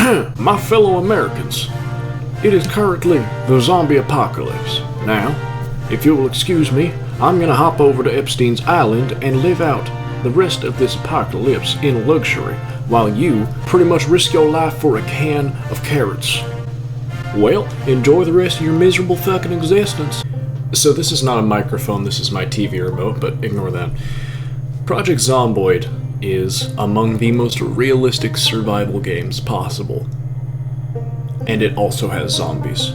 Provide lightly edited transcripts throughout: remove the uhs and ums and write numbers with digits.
My fellow Americans, it is currently the zombie apocalypse. Now, if you will excuse me, I'm gonna hop over to Epstein's Island and live out the rest of this apocalypse in luxury, while you pretty much risk your life for a can of carrots. Well, enjoy the rest of your miserable fucking existence. So this is not a microphone, this is my TV remote, but ignore that. Project Zomboid is among the most realistic survival games possible. And it also has zombies.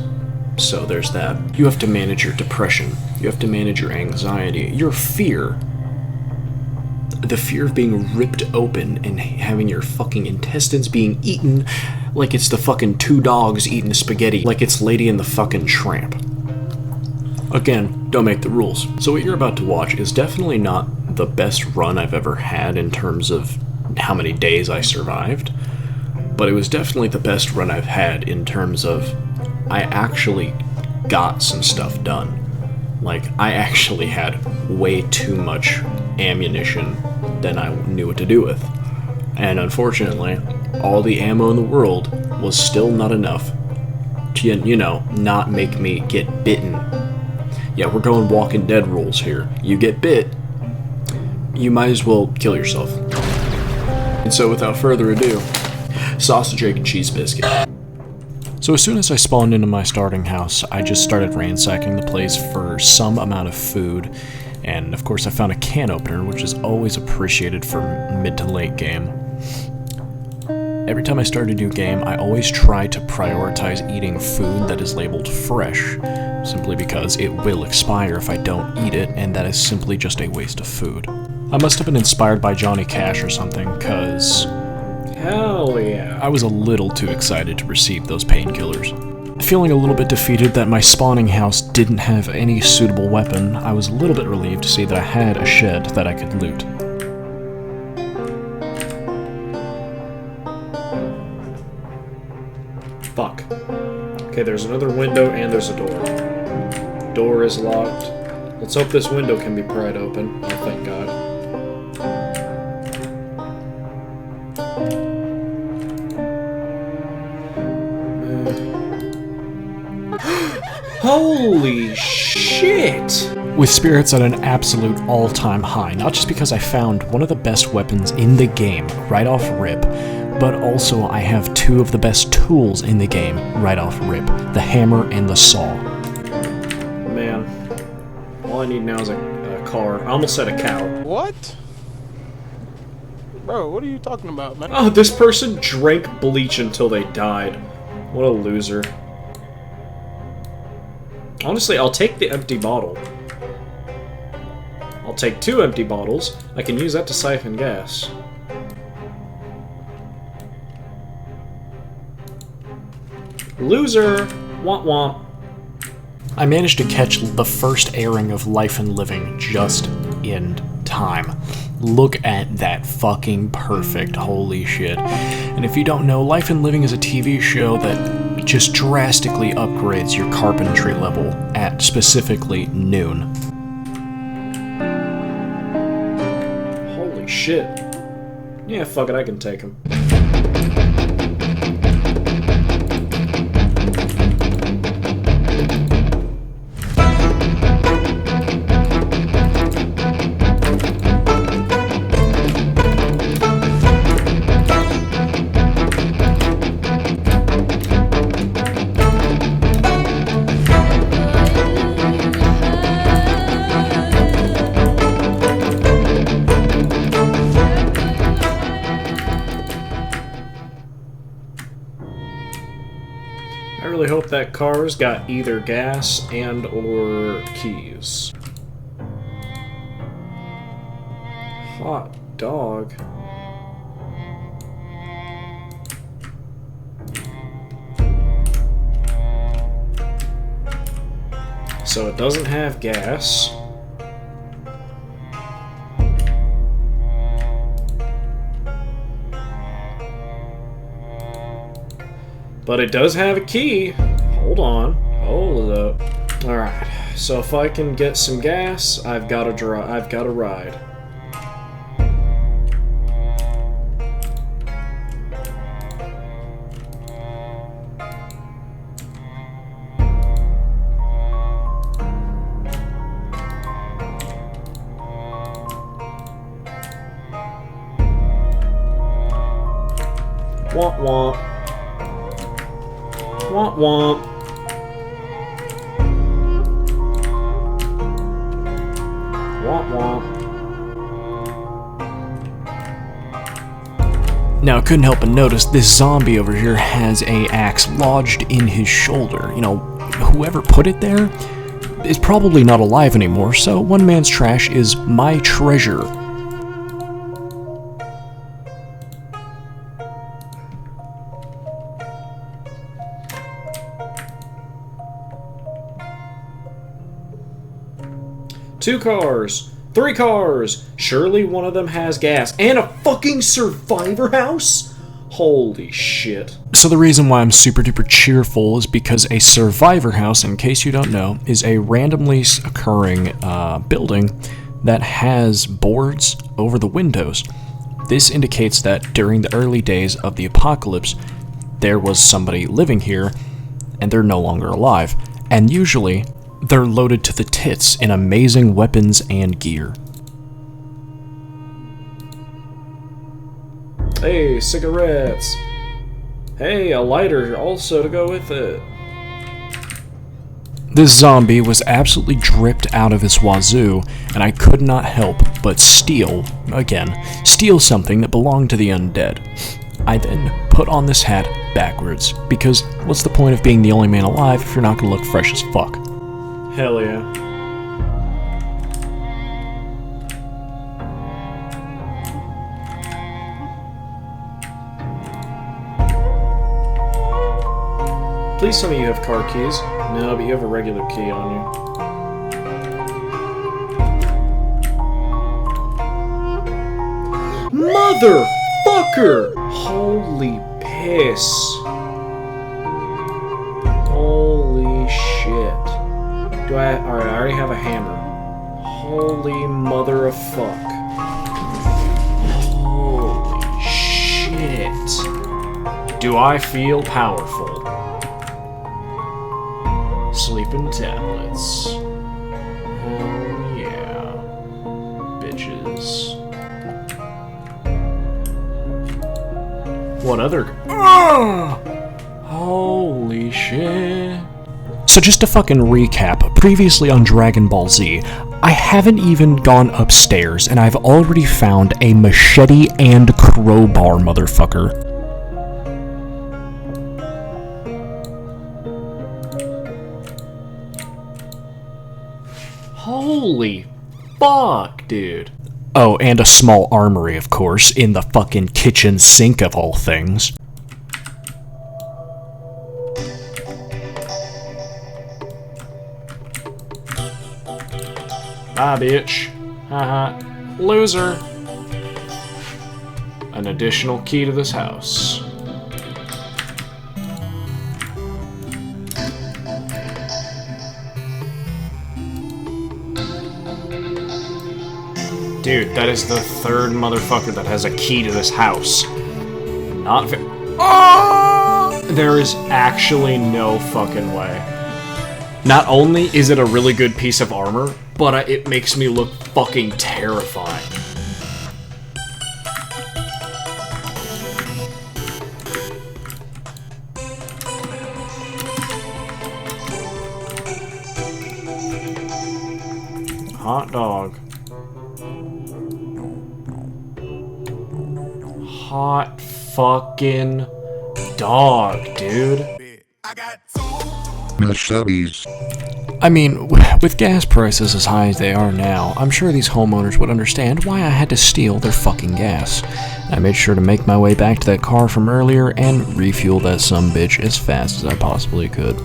So there's that. You have to manage your depression. You have to manage your anxiety. Your fear. The fear of being ripped open and having your fucking intestines being eaten like it's the fucking two dogs eating spaghetti, like it's Lady and the fucking Tramp. Again, don't make the rules. So what you're about to watch is definitely not the best run I've ever had in terms of how many days I survived, but it was definitely the best run I've had in terms of I actually got some stuff done. Like, I actually had way too much ammunition than I knew what to do with. And unfortunately, all the ammo in the world was still not enough to, you know, not make me get bitten. Yeah, we're going Walking Dead rules here. You get bit, you might as well kill yourself. And so without further ado, sausage, egg, and cheese biscuit. So as soon as I spawned into my starting house, I just started ransacking the place for some amount of food, and of course I found a can opener, which is always appreciated for mid to late game. Every time I start a new game, I always try to prioritize eating food that is labeled fresh, simply because it will expire if I don't eat it, and that is simply just a waste of food. I must have been inspired by Johnny Cash or something, cause hell yeah, I was a little too excited to receive those painkillers. Feeling a little bit defeated that my spawning house didn't have any suitable weapon, I was a little bit relieved to see that I had a shed that I could loot. Fuck. Okay, there's another window and there's a door. Door is locked. Let's hope this window can be pried open. Oh, thank God. Holy shit! With spirits at an absolute all-time high, not just because I found one of the best weapons in the game right off rip, but also I have two of the best tools in the game right off rip, the hammer and the saw. Man, all I need now is a car. I almost said a cow. What? Bro, what are you talking about, man? Oh, this person drank bleach until they died. What a loser. Honestly, I'll take the empty bottle. I'll take 2 empty bottles. I can use that to siphon gas. Loser! Womp womp. I managed to catch the first airing of Life and Living just in time. Look at that fucking perfect, holy shit. And if you don't know, Life and Living is a TV show that just drastically upgrades your carpentry level at specifically noon. Holy shit. Yeah, fuck it, I can take him. I really hope that car's got either gas and or keys. Hot dog. So it doesn't have gas. But it does have a key. Hold on. Hold up. Alright. So if I can get some gas, I've got to ride. Womp womp. Womp womp. Womp womp. Now, I couldn't help but notice this zombie over here has a axe lodged in his shoulder. You know, whoever put it there is probably not alive anymore, so one man's trash is my treasure. Two cars. 3 cars! Surely one of them has gas. And a fucking survivor house? Holy shit. So the reason why I'm super duper cheerful is because a survivor house, in case you don't know, is a randomly occurring building that has boards over the windows. This indicates that during the early days of the apocalypse, there was somebody living here, and they're no longer alive. And usually, they're loaded to the tits in amazing weapons and gear. Hey, cigarettes! Hey, a lighter also to go with it. This zombie was absolutely dripped out of his wazoo, and I could not help but steal something that belonged to the undead. I then put on this hat backwards, because what's the point of being the only man alive if you're not gonna look fresh as fuck? Hell yeah. Please tell me you have car keys. No, but you have a regular key on you. Motherfucker! Holy piss. Holy shit. Alright, I already have a hammer. Holy mother of fuck. Holy shit. Do I feel powerful? Sleeping tablets. Hell yeah. Bitches. What other... Holy shit. So just to fucking recap, previously on Dragon Ball Z, I haven't even gone upstairs, and I've already found a machete and crowbar, motherfucker. Holy fuck, dude. Oh, and a small armory, of course, in the fucking kitchen sink of all things. Bye, bitch. Haha. Loser. An additional key to this house. Dude, that is the 3rd motherfucker that has a key to this house. Not very... Oh! There is actually no fucking way. Not only is it a really good piece of armor, but it makes me look fucking terrifying. Hot dog. Hot fucking dog, dude. Machetes. I mean, with gas prices as high as they are now, I'm sure these homeowners would understand why I had to steal their fucking gas. I made sure to make my way back to that car from earlier and refuel that sumbitch as fast as I possibly could.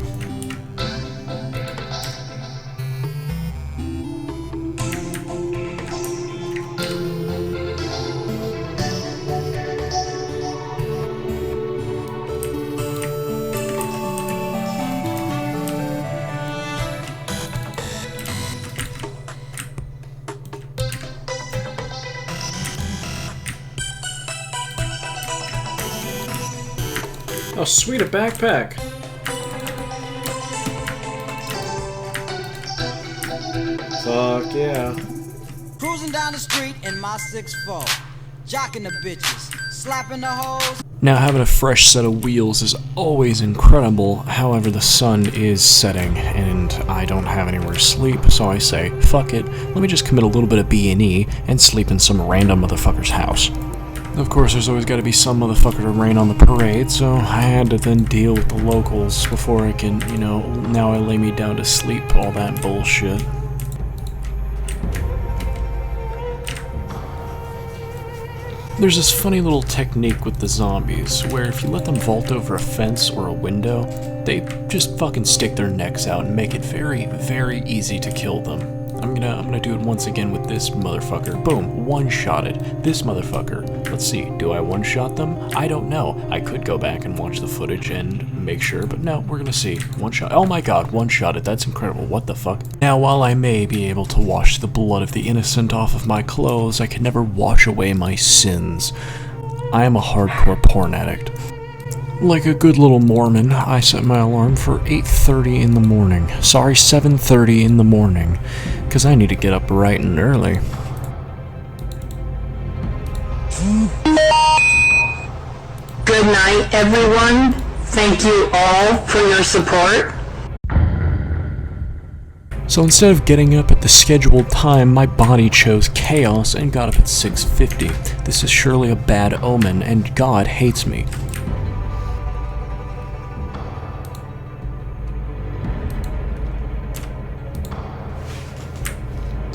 Oh, sweet, a backpack. Fuck yeah. Cruising down the street in my 6'4", jocking the bitches, slapping the hoes. Now, having a fresh set of wheels is always incredible, however the sun is setting, and I don't have anywhere to sleep, so I say, fuck it, let me just commit a little bit of B&E and sleep in some random motherfucker's house. Of course, there's always gotta be some motherfucker to rain on the parade, so I had to then deal with the locals before I can, now I lay me down to sleep, all that bullshit. There's this funny little technique with the zombies, where if you let them vault over a fence or a window, they just fucking stick their necks out and make it very, very easy to kill them. I'm gonna do it once again with this motherfucker. Boom, one-shotted. This motherfucker. Let's see, do I one-shot them? I don't know. I could go back and watch the footage and make sure, but no, we're gonna see. One shot. Oh my god, one-shotted. That's incredible. What the fuck? Now, while I may be able to wash the blood of the innocent off of my clothes, I can never wash away my sins. I am a hardcore porn addict. Like a good little Mormon, I set my alarm for 8:30 in the morning. Sorry, 7:30 in the morning, because I need to get up bright and early. Good night, everyone. Thank you all for your support. So instead of getting up at the scheduled time, my body chose chaos and got up at 6:50. This is surely a bad omen, and God hates me.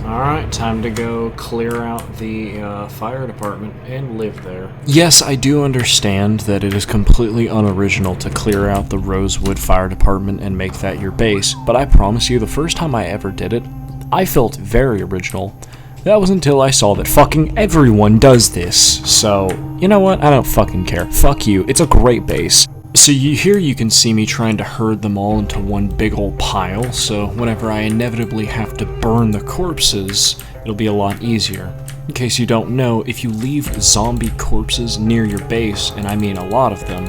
Alright, time to go clear out the fire department and live there. Yes, I do understand that it is completely unoriginal to clear out the Rosewood Fire Department and make that your base, but I promise you, the first time I ever did it, I felt very original. That was until I saw that fucking everyone does this, so, you know what, I don't fucking care. Fuck you, it's a great base. So here you can see me trying to herd them all into one big ol' pile, so whenever I inevitably have to burn the corpses, it'll be a lot easier. In case you don't know, if you leave zombie corpses near your base, and I mean a lot of them,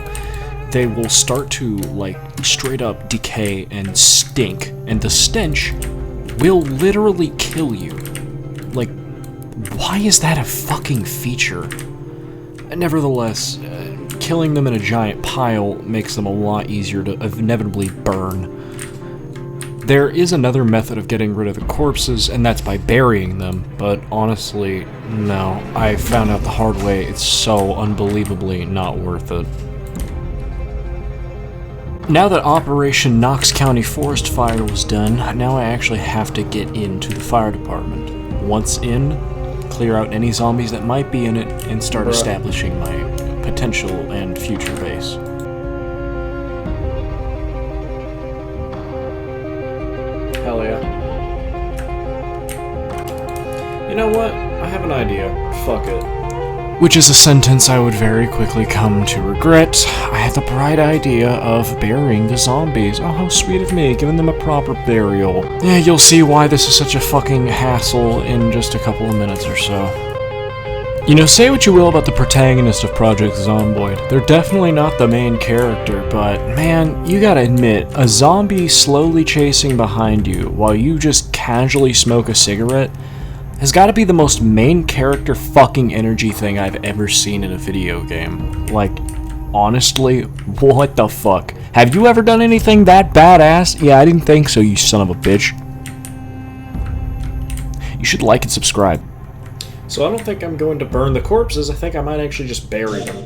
they will start to, straight up decay and stink, and the stench will literally kill you. Why is that a fucking feature? Nevertheless, killing them in a giant pile makes them a lot easier to inevitably burn. There is another method of getting rid of the corpses, and that's by burying them, but honestly, no. I found out the hard way, it's so unbelievably not worth it. Now that Operation Knox County Forest Fire was done, now I actually have to get into the fire department. Once in, clear out any zombies that might be in it, and start establishing my potential and future base. Hell yeah. You know what? I have an idea. Fuck it. Which is a sentence I would very quickly come to regret. I had the bright idea of burying the zombies. Oh, how sweet of me, giving them a proper burial. Yeah, you'll see why this is such a fucking hassle in just a couple of minutes or so. You know, say what you will about the protagonist of Project Zomboid. They're definitely not the main character, but man, you gotta admit, a zombie slowly chasing behind you while you just casually smoke a cigarette has gotta be the most main character fucking energy thing I've ever seen in a video game. Honestly, what the fuck? Have you ever done anything that badass? Yeah, I didn't think so, you son of a bitch. You should like and subscribe. So I don't think I'm going to burn the corpses, I think I might actually just bury them.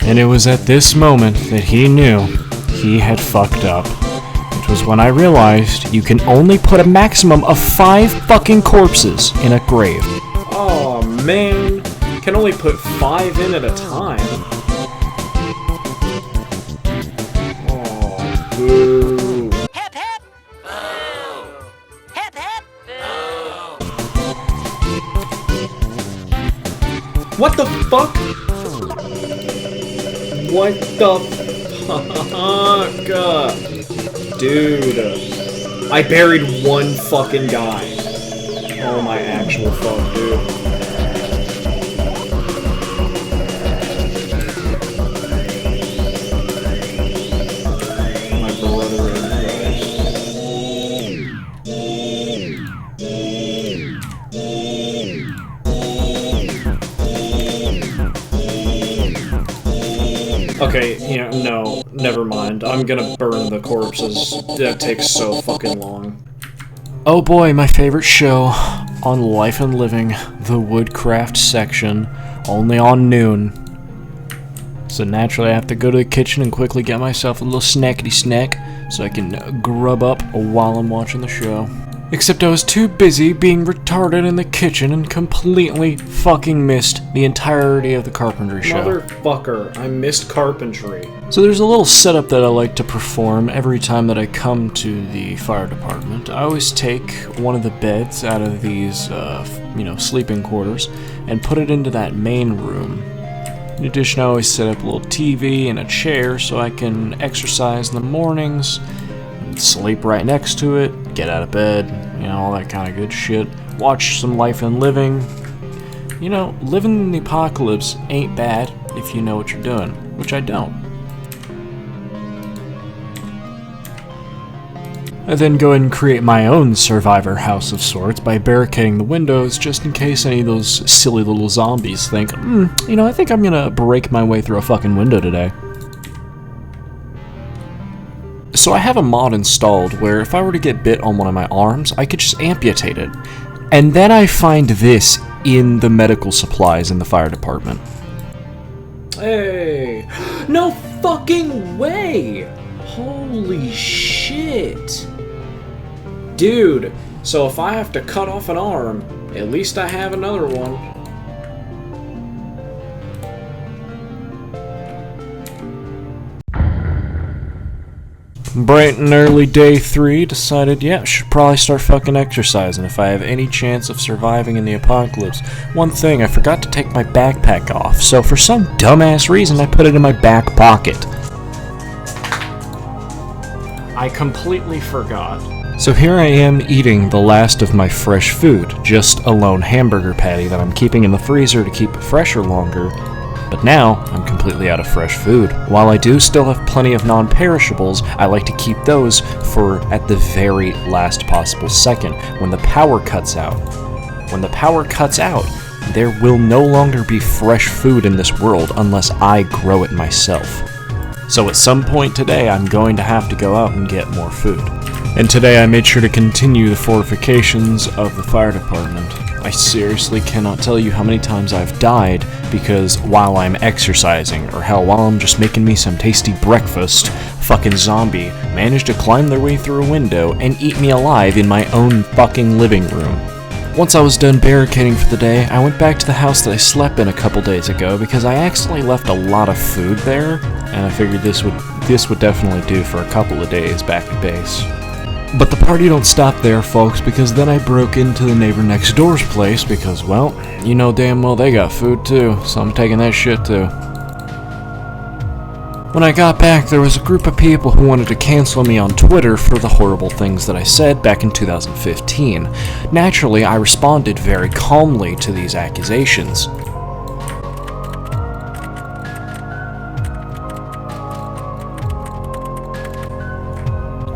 And it was at this moment that he knew he had fucked up. It was when I realized you can only put a maximum of 5 fucking corpses in a grave. Oh man, you can only put 5 in at a time. Oh, boo. Hip hip! Boo! Hip hip! Boo! What the fuck? What the fuck? Dude, I buried one fucking guy. Oh my actual fuck, dude. Okay, yeah, no, never mind. I'm gonna burn the corpses. That takes so fucking long. Oh boy, my favorite show on Life and Living, the Woodcraft section, only on noon. So naturally I have to go to the kitchen and quickly get myself a little snackety snack so I can grub up while I'm watching the show. Except I was too busy being retarded in the kitchen and completely fucking missed the entirety of the carpentry show. Motherfucker, I missed carpentry. So there's a little setup that I like to perform every time that I come to the fire department. I always take one of the beds out of these, sleeping quarters and put it into that main room. In addition, I always set up a little TV and a chair so I can exercise in the mornings, and sleep right next to it, get out of bed, all that kind of good shit. Watch some Life and Living. Living in the apocalypse ain't bad if you know what you're doing, which I don't. I then go ahead and create my own survivor house of sorts by barricading the windows just in case any of those silly little zombies think, I think I'm gonna break my way through a fucking window today. So I have a mod installed where if I were to get bit on one of my arms, I could just amputate it. And then I find this in the medical supplies in the fire department. Hey! No fucking way! Holy shit! Dude, so if I have to cut off an arm, at least I have another one. Bright and early day 3, decided, should probably start fucking exercising if I have any chance of surviving in the apocalypse. One thing, I forgot to take my backpack off, so for some dumbass reason I put it in my back pocket. I completely forgot. So here I am eating the last of my fresh food, just a lone hamburger patty that I'm keeping in the freezer to keep it fresher longer. But now, I'm completely out of fresh food. While I do still have plenty of non-perishables, I like to keep those for at the very last possible second, when the power cuts out. When the power cuts out, there will no longer be fresh food in this world unless I grow it myself. So at some point today, I'm going to have to go out and get more food. And today I made sure to continue the fortifications of the fire department. I seriously cannot tell you how many times I've died because while I'm exercising, or hell, while I'm just making me some tasty breakfast, fucking zombie managed to climb their way through a window and eat me alive in my own fucking living room. Once I was done barricading for the day, I went back to the house that I slept in a couple days ago because I accidentally left a lot of food there, and I figured this would definitely do for a couple of days back at base. But the party don't stop there, folks, because then I broke into the neighbor next door's place because, well, you know damn well they got food too, so I'm taking that shit too. When I got back, there was a group of people who wanted to cancel me on Twitter for the horrible things that I said back in 2015. Naturally, I responded very calmly to these accusations.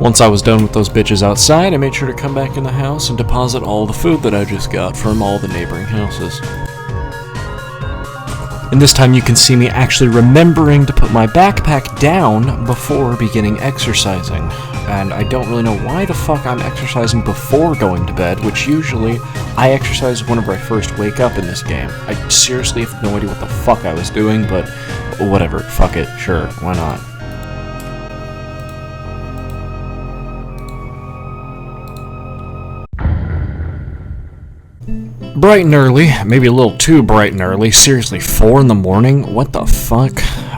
Once I was done with those bitches outside, I made sure to come back in the house and deposit all the food that I just got from all the neighboring houses. And this time you can see me actually remembering to put my backpack down before beginning exercising. And I don't really know why the fuck I'm exercising before going to bed, which usually I exercise whenever I first wake up in this game. I seriously have no idea what the fuck I was doing, but whatever, fuck it, sure, why not? Bright and early, maybe a little too bright and early, seriously, 4 in the morning, what the fuck?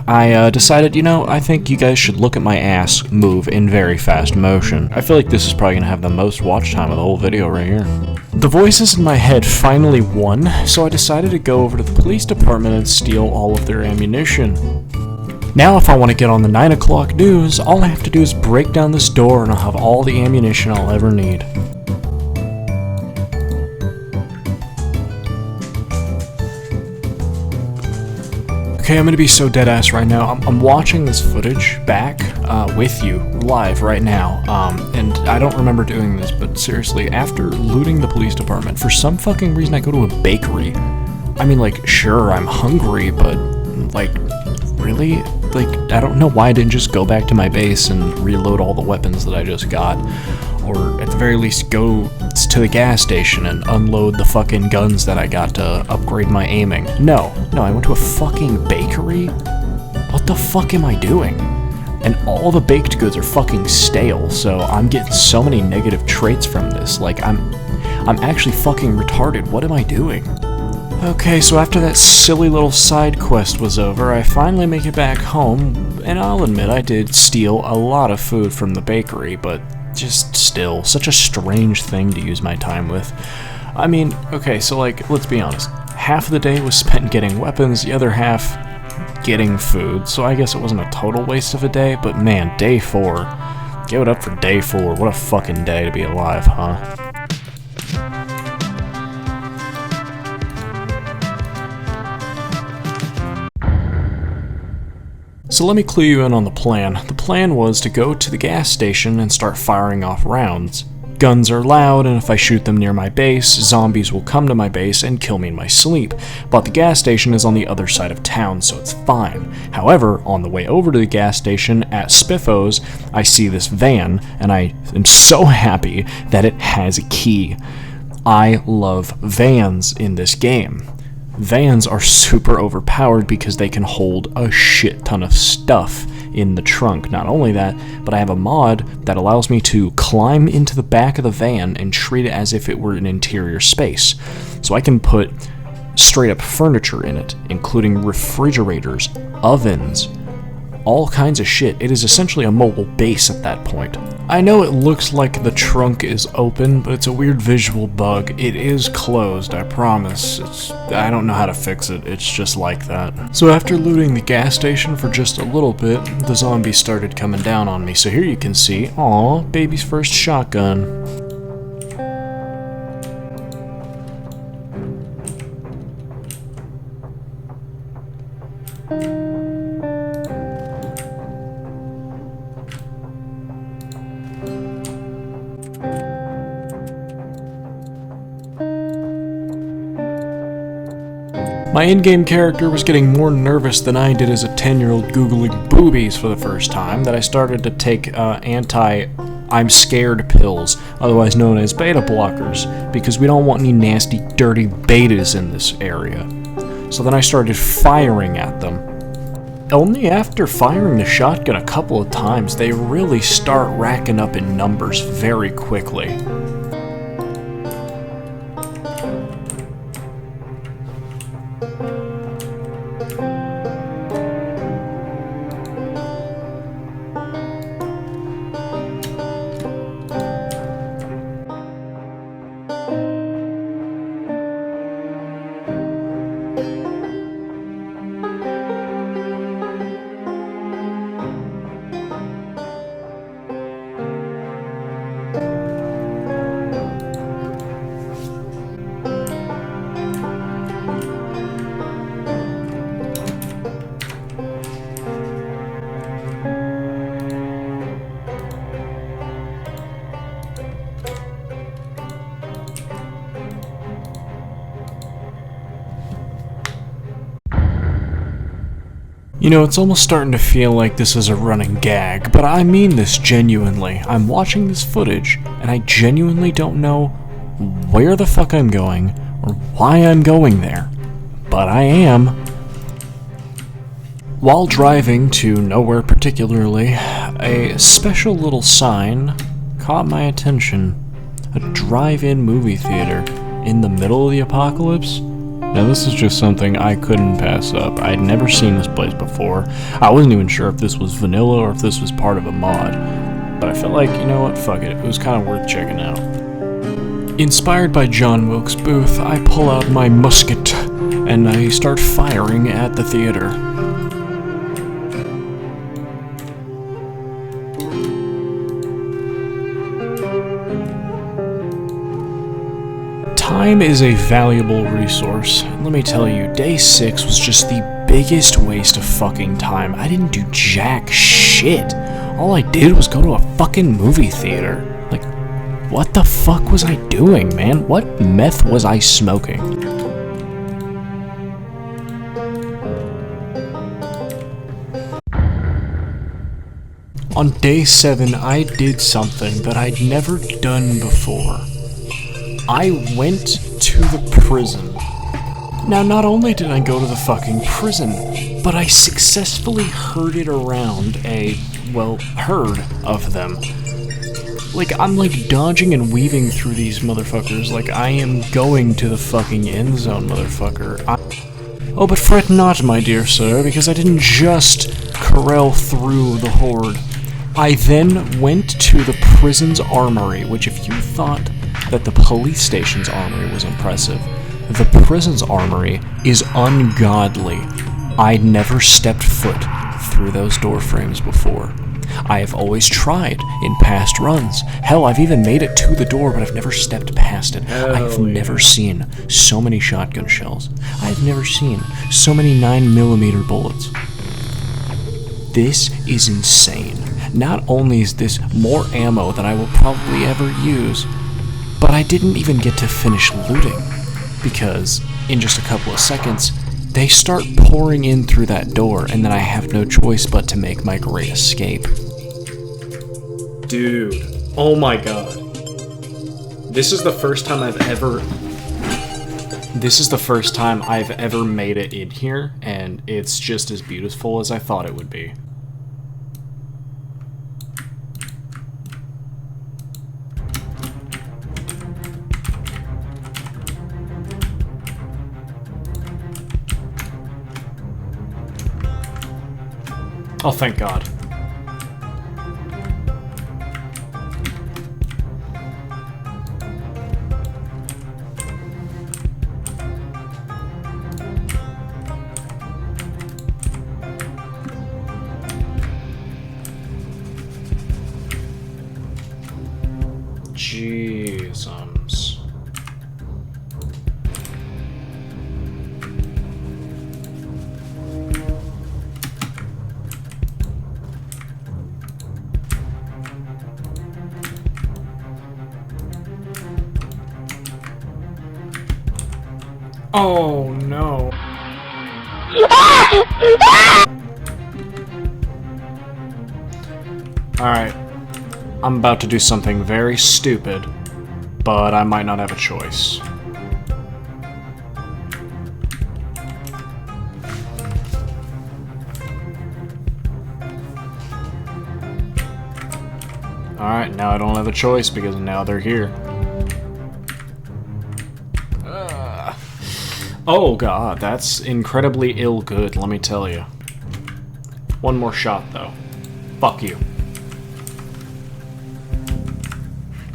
I decided, I think you guys should look at my ass move in very fast motion. I feel like this is probably gonna have the most watch time of the whole video right here. The voices in my head finally won, so I decided to go over to the police department and steal all of their ammunition. Now if I want to get on the 9 o'clock news, all I have to do is break down this door and I'll have all the ammunition I'll ever need. Okay, I'm gonna be so deadass right now. I'm watching this footage back with you live right now, and I don't remember doing this, but seriously, after looting the police department, for some fucking reason I go to a bakery. I mean, like, sure, I'm hungry, but, like, really? Like, I don't know why I didn't just go back to my base and reload all the weapons that I just got. Or at the very least go to the gas station and unload the fucking guns that I got to upgrade my aiming. No, I went to a fucking bakery? What the fuck am I doing? And all the baked goods are fucking stale, so I'm getting so many negative traits from this. Like, I'm actually fucking retarded. What am I doing? Okay, so after that silly little side quest was over, I finally make it back home, and I'll admit I did steal a lot of food from the bakery, but just still, such a strange thing to use my time with. I mean, okay, so like, let's be honest. Half of the day was spent getting weapons, the other half getting food, so I guess it wasn't a total waste of a day, but man, day 4. Give it up for day 4. What a fucking day to be alive, huh? So let me clue you in on the plan. The plan was to go to the gas station and start firing off rounds. Guns are loud, and if I shoot them near my base, zombies will come to my base and kill me in my sleep. But the gas station is on the other side of town, so it's fine. However, on the way over to the gas station at Spiffos, I see this van, and I am so happy that it has a key. I love vans in this game. Vans are super overpowered because they can hold a shit ton of stuff in the trunk. Not only that, but I have a mod that allows me to climb into the back of the van and treat it as if it were an interior space. So I can put straight up furniture in it, including refrigerators, ovens, all kinds of shit. It is essentially a mobile base at that point. I know it looks like the trunk is open, but it's a weird visual bug. It is closed, I promise. I don't know how to fix it, it's just like that. So after looting the gas station for just a little bit, the zombies started coming down on me. So here you can see, aw, baby's first shotgun. My in-game character was getting more nervous than I did as a 10-year-old googling boobies for the first time that I started to take I'm scared pills, otherwise known as beta blockers, because we don't want any nasty, dirty betas in this area. So then I started firing at them. Only after firing the shotgun a couple of times, they really start racking up in numbers very quickly. You know, it's almost starting to feel like this is a running gag, but I mean this genuinely. I'm watching this footage, and I genuinely don't know where the fuck I'm going, or why I'm going there. But I am. While driving to nowhere particularly, a special little sign caught my attention. A drive-in movie theater in the middle of the apocalypse? Now this is just something I couldn't pass up. I'd never seen this place before. I wasn't even sure if this was vanilla or if this was part of a mod. But I felt like, you know what, fuck it. It was kind of worth checking out. Inspired by John Wilkes Booth, I pull out my musket and I start firing at the theater. Time is a valuable resource. Let me tell you, day 6 was just the biggest waste of fucking time. I didn't do jack shit. All I did was go to a fucking movie theater. Like, what the fuck was I doing, man? What meth was I smoking? On day 7, I did something that I'd never done before. I went to the prison. Now, not only did I go to the fucking prison, but I successfully herded around a, well, herd of them. Like, I'm like dodging and weaving through these motherfuckers like I am going to the fucking end zone, motherfucker. Oh, but fret not, my dear sir, because I didn't just corral through the horde. I then went to the prison's armory, which if you thought that the police station's armory was impressive, the prison's armory is ungodly. I'd never stepped foot through those door frames before. I have always tried in past runs. Hell, I've even made it to the door, but I've never stepped past it. I've never seen so many shotgun shells. I've never seen so many 9mm bullets. This is insane. Not only is this more ammo than I will probably ever use, but I didn't even get to finish looting, because in just a couple of seconds, they start pouring in through that door, and then I have no choice but to make my great escape. Dude, oh my god. This is the first time I've ever made it in here, and it's just as beautiful as I thought it would be. Oh, thank God. Jeezums. Oh no. Alright. I'm about to do something very stupid, but I might not have a choice. Alright, now I don't have a choice because now they're here. Oh god, that's incredibly ill good, let me tell you. One more shot, though. Fuck you.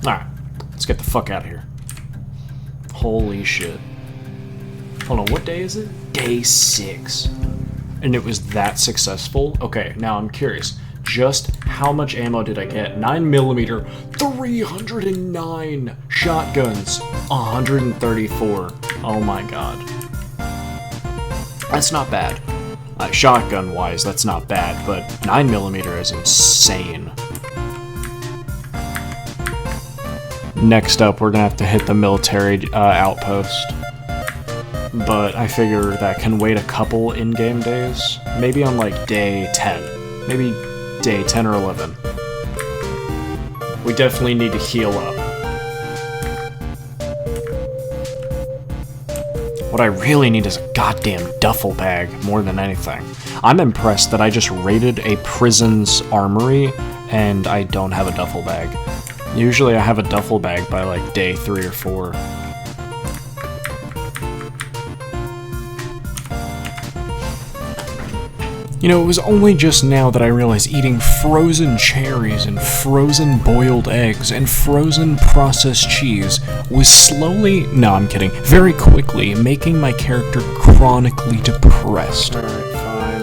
Alright, let's get the fuck out of here. Holy shit. Hold on, what day is it? Day 6. And it was that successful? Okay, now I'm curious. Just how much ammo did I get? 9mm, 309 shotguns, 134. Oh my god. That's not bad. Shotgun-wise, that's not bad, but 9mm is insane. Next up, we're gonna have to hit the military outpost. But I figure that can wait a couple in-game days. Maybe on like day 10. Maybe day 10 or 11. We definitely need to heal up. What I really need is a goddamn duffel bag, more than anything. I'm impressed that I just raided a prison's armory, and I don't have a duffel bag. Usually I have a duffel bag by like day 3 or 4. You know, it was only just now that I realized eating frozen cherries and frozen boiled eggs and frozen processed cheese was slowly, no I'm kidding, very quickly making my character chronically depressed. Alright, fine.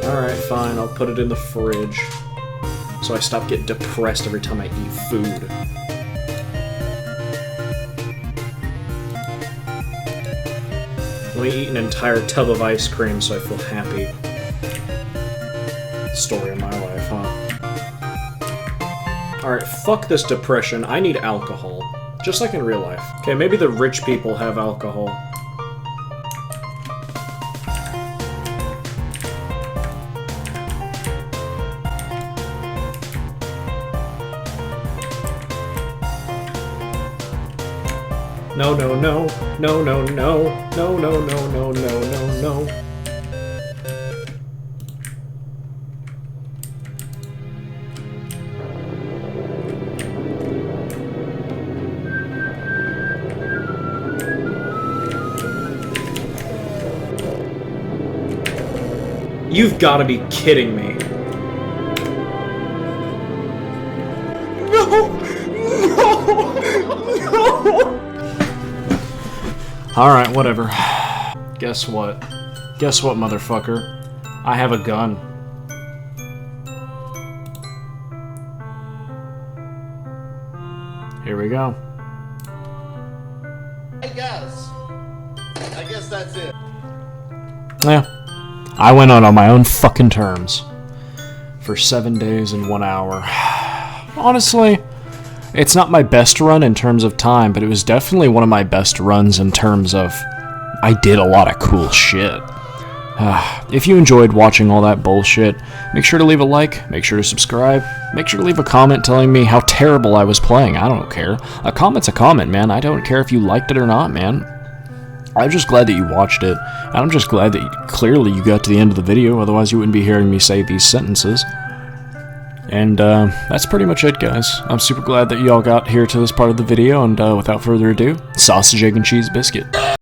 Alright, fine, I'll put it in the fridge. So I stop getting depressed every time I eat food. Let me eat an entire tub of ice cream so I feel happy. Story of my life, huh? Alright, fuck this depression. I need alcohol. Just like in real life. Okay, maybe the rich people have alcohol. No, no, no. No, no, no. No, no, no, no, no, no, no. You've got to be kidding me. No! Alright, whatever. Guess what? Guess what, motherfucker? I have a gun. Here we go. I guess that's it. Yeah. I went out on my own fucking terms. For 7 days and 1 hour. Honestly, it's not my best run in terms of time, but it was definitely one of my best runs in terms of I did a lot of cool shit. If you enjoyed watching all that bullshit, make sure to leave a like, make sure to subscribe, make sure to leave a comment telling me how terrible I was playing. I don't care. A comment's a comment, man. I don't care if you liked it or not, man. I'm just glad that you watched it, and I'm just glad that clearly you got to the end of the video, otherwise you wouldn't be hearing me say these sentences. And that's pretty much it, guys. I'm super glad that y'all got here to this part of the video, and without further ado, sausage, egg, and cheese biscuit.